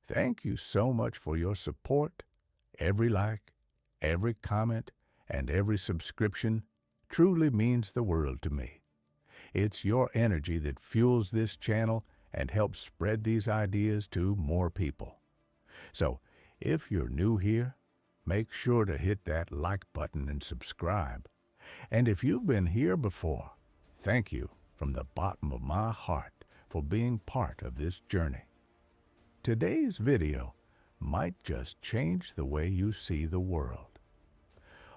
Thank you so much for your support. Every like, every comment, and every subscription truly means the world to me. It's your energy that fuels this channel and helps spread these ideas to more people. So, if you're new here, make sure to hit that like button and subscribe. And if you've been here before, thank you from the bottom of my heart for being part of this journey. Today's video might just change the way you see the world.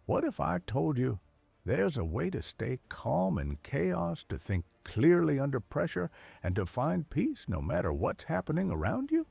What if I told you there's a way to stay calm in chaos, to think clearly under pressure, and to find peace no matter what's happening around you?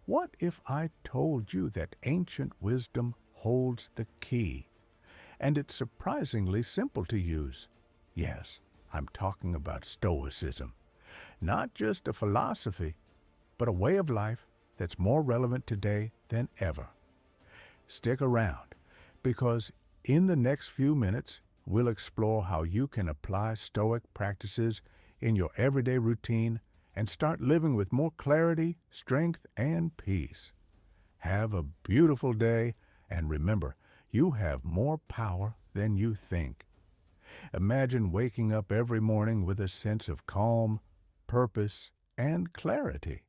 What if I told you that ancient wisdom holds the key, and it's surprisingly simple to use? Yes, I'm talking about Stoicism. Not just a philosophy, but a way of life that's more relevant today than ever. Stick around, because in the next few minutes, we'll explore how you can apply Stoic practices in your everyday routine and start living with more clarity, strength, and peace. Have a beautiful day, and remember, you have more power than you think. Imagine waking up every morning with a sense of calm, purpose, and clarity.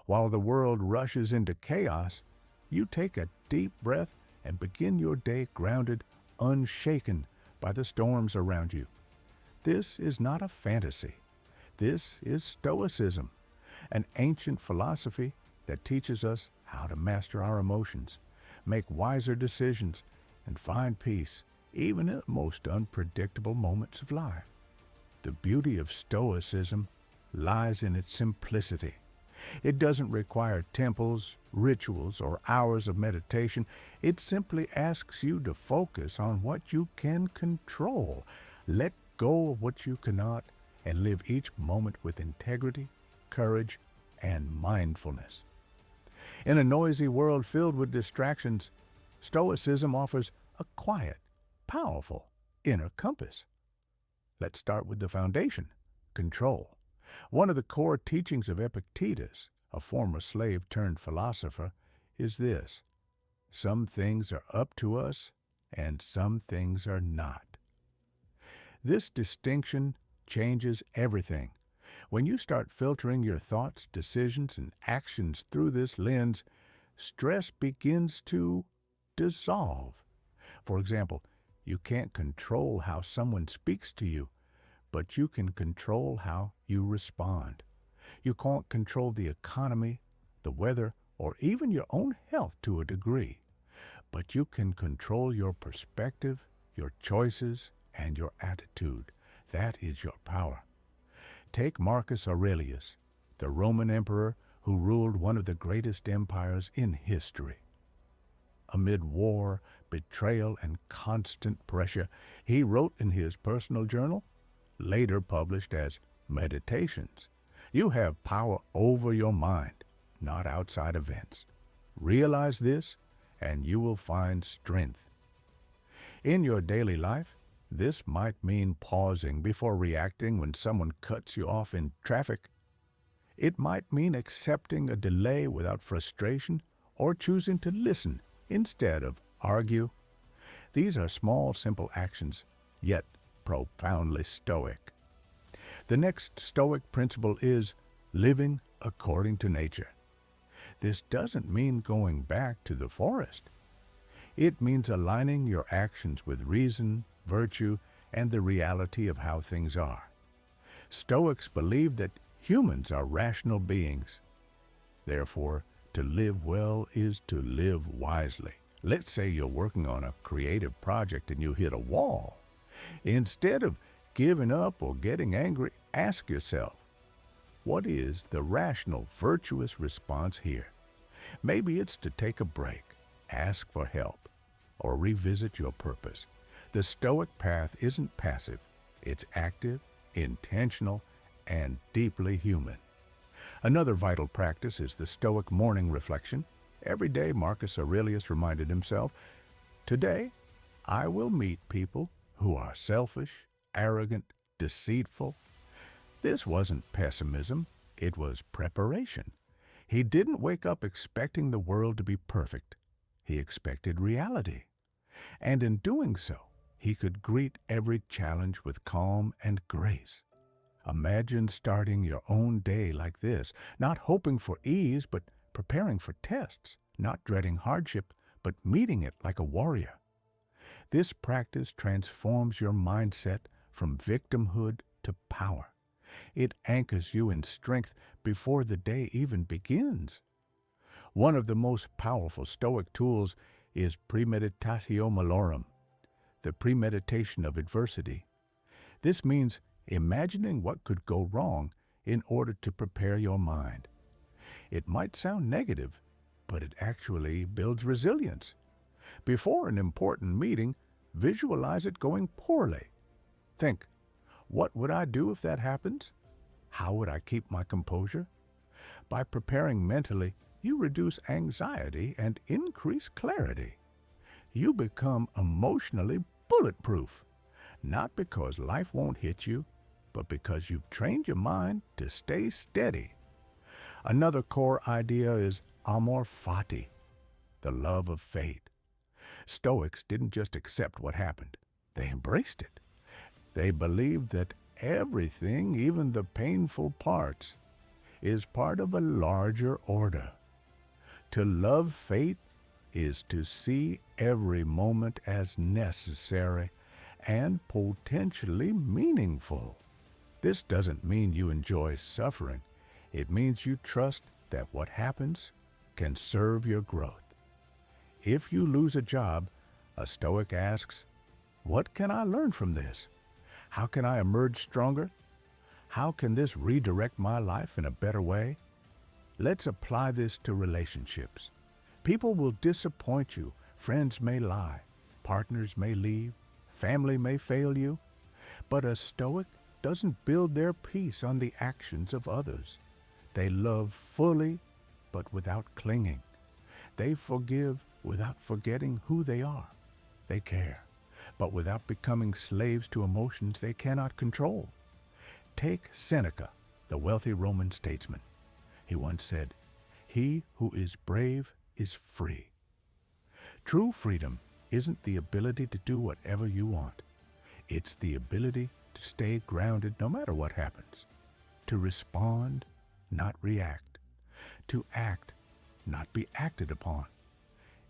While the world rushes into chaos, you take a deep breath and begin your day grounded, unshaken by the storms around you. This is not a fantasy. This is Stoicism, an ancient philosophy that teaches us how to master our emotions, make wiser decisions, and find peace, even in the most unpredictable moments of life. The beauty of Stoicism lies in its simplicity. It doesn't require temples, rituals, or hours of meditation. It simply asks you to focus on what you can control, let go of what you cannot, and live each moment with integrity, courage, and mindfulness. In a noisy world filled with distractions, Stoicism offers a quiet, powerful inner compass. Let's start with the foundation: control. One of the core teachings of Epictetus, a former slave-turned-philosopher, is this: some things are up to us, and some things are not. This distinction changes everything. When you start filtering your thoughts, decisions, and actions through this lens, stress begins to dissolve. For example, you can't control how someone speaks to you, but you can control how you respond. You can't control the economy, the weather, or even your own health to a degree, but you can control your perspective, your choices, and your attitude. That is your power. Take Marcus Aurelius, the Roman emperor who ruled one of the greatest empires in history. Amid war, betrayal, and constant pressure, he wrote in his personal journal, later published as Meditations, "You have power over your mind, not outside events. Realize this, and you will find strength." In your daily life, this might mean pausing before reacting when someone cuts you off in traffic. It might mean accepting a delay without frustration or choosing to listen instead of argue. These are small, simple actions, yet profoundly Stoic. The next Stoic principle is living according to nature. This doesn't mean going back to the forest. It means aligning your actions with reason, virtue, and the reality of how things are. Stoics believe that humans are rational beings. Therefore, to live well is to live wisely. Let's say you're working on a creative project and you hit a wall. Instead of giving up or getting angry, ask yourself, what is the rational, virtuous response here? Maybe it's to take a break, ask for help, or revisit your purpose. The Stoic path isn't passive. It's active, intentional, and deeply human. Another vital practice is the Stoic morning reflection. Every day, Marcus Aurelius reminded himself, "Today, I will meet people who are selfish, arrogant, deceitful." This wasn't pessimism, it was preparation. He didn't wake up expecting the world to be perfect. He expected reality. And in doing so, he could greet every challenge with calm and grace. Imagine starting your own day like this, not hoping for ease, but preparing for tests, not dreading hardship, but meeting it like a warrior. This practice transforms your mindset from victimhood to power. It anchors you in strength before the day even begins. One of the most powerful Stoic tools is premeditatio malorum, the premeditation of adversity. This means imagining what could go wrong in order to prepare your mind. It might sound negative, but it actually builds resilience. Before an important meeting, visualize it going poorly. Think, what would I do if that happens? How would I keep my composure? By preparing mentally, you reduce anxiety and increase clarity. You become emotionally bulletproof, not because life won't hit you, but because you've trained your mind to stay steady. Another core idea is amor fati, the love of fate. Stoics didn't just accept what happened, they embraced it. They believed that everything, even the painful parts, is part of a larger order. To love fate is to see every moment as necessary and potentially meaningful. This doesn't mean you enjoy suffering. It means you trust that what happens can serve your growth. If you lose a job, a Stoic asks, what can I learn from this? How can I emerge stronger? How can this redirect my life in a better way? Let's apply this to relationships. People will disappoint you. Friends may lie. Partners may leave. Family may fail you. But a Stoic doesn't build their peace on the actions of others. They love fully, but without clinging. They forgive without forgetting who they are. They care, but without becoming slaves to emotions they cannot control. Take Seneca, the wealthy Roman statesman. He once said, "He who is brave is free." True freedom isn't the ability to do whatever you want. It's the ability to stay grounded no matter what happens, to respond, not react, to act, not be acted upon.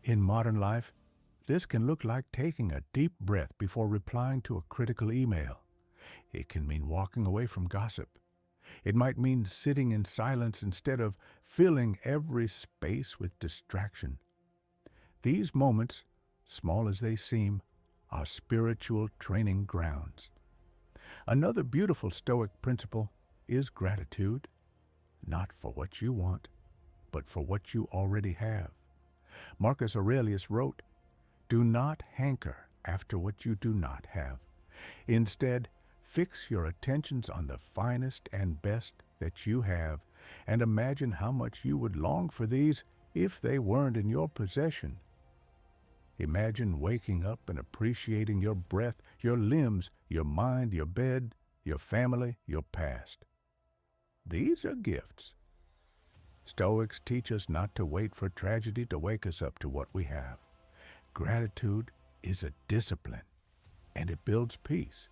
In modern life, this can look like taking a deep breath before replying to a critical email. It can mean walking away from gossip. It might mean sitting in silence instead of filling every space with distraction. These moments, small as they seem, are spiritual training grounds. Another beautiful Stoic principle is gratitude, not for what you want, but for what you already have. Marcus Aurelius wrote, "Do not hanker after what you do not have. Instead, fix your attentions on the finest and best that you have, and imagine how much you would long for these if they weren't in your possession." Imagine waking up and appreciating your breath, your limbs, your mind, your bed, your family, your past. These are gifts. Stoics teach us not to wait for tragedy to wake us up to what we have. Gratitude is a discipline, and it builds peace.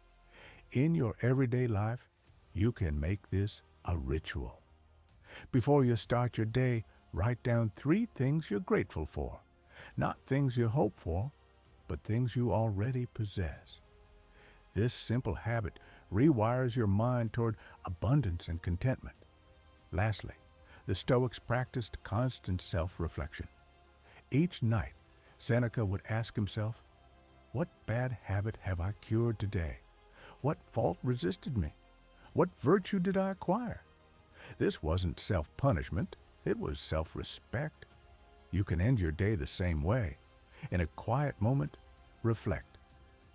In your everyday life, you can make this a ritual. Before you start your day, write down 3 things you're grateful for. Not things you hope for, but things you already possess. This simple habit rewires your mind toward abundance and contentment. Lastly, the Stoics practiced constant self-reflection. Each night, Seneca would ask himself, what bad habit have I cured today? What fault resisted me? What virtue did I acquire? This wasn't self-punishment, it was self-respect. You can end your day the same way. In a quiet moment, reflect.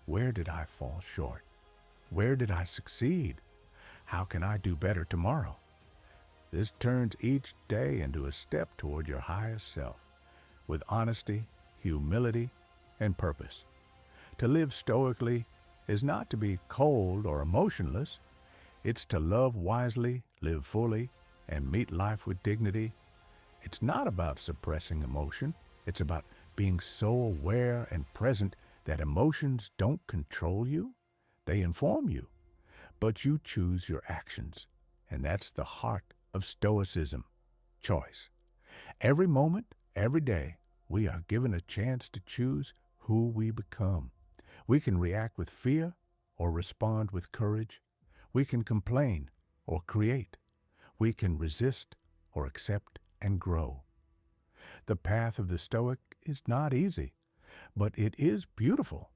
Where did I fall short? Where did I succeed? How can I do better tomorrow? This turns each day into a step toward your highest self, with honesty, humility, and purpose. To live stoically is not to be cold or emotionless. It's to love wisely, live fully, and meet life with dignity. It's not about suppressing emotion. It's about being so aware and present that emotions don't control you. They inform you, but you choose your actions. And that's the heart of Stoicism, choice. Every moment, every day, we are given a chance to choose who we become. We can react with fear or respond with courage. We can complain or create. We can resist or accept and grow. The path of the Stoic is not easy, but it is beautiful.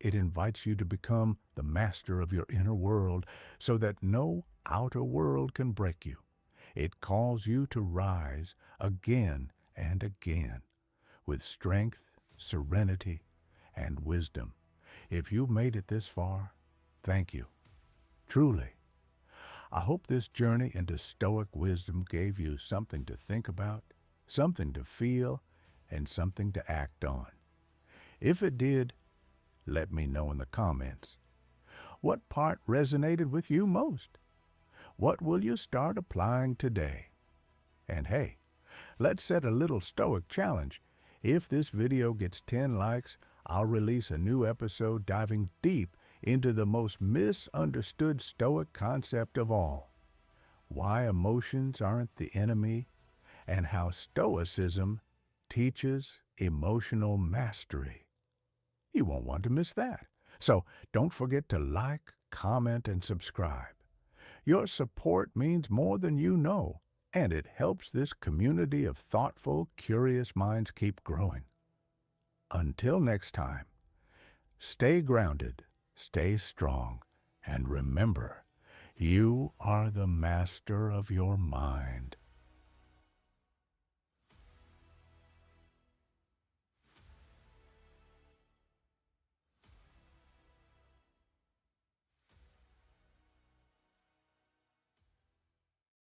It invites you to become the master of your inner world so that no outer world can break you. It calls you to rise again and again with strength, serenity, and wisdom. If you've made it this far, thank you. Truly. I hope this journey into Stoic wisdom gave you something to think about, something to feel, and something to act on. If it did, let me know in the comments. What part resonated with you most? What will you start applying today? And hey, let's set a little Stoic challenge. If this video gets 10 likes, I'll release a new episode diving deep into the most misunderstood Stoic concept of all, why emotions aren't the enemy, and how Stoicism teaches emotional mastery. You won't want to miss that. So don't forget to like, comment, and subscribe. Your support means more than you know, and it helps this community of thoughtful, curious minds keep growing. Until next time, stay grounded, stay strong, and remember, you are the master of your mind.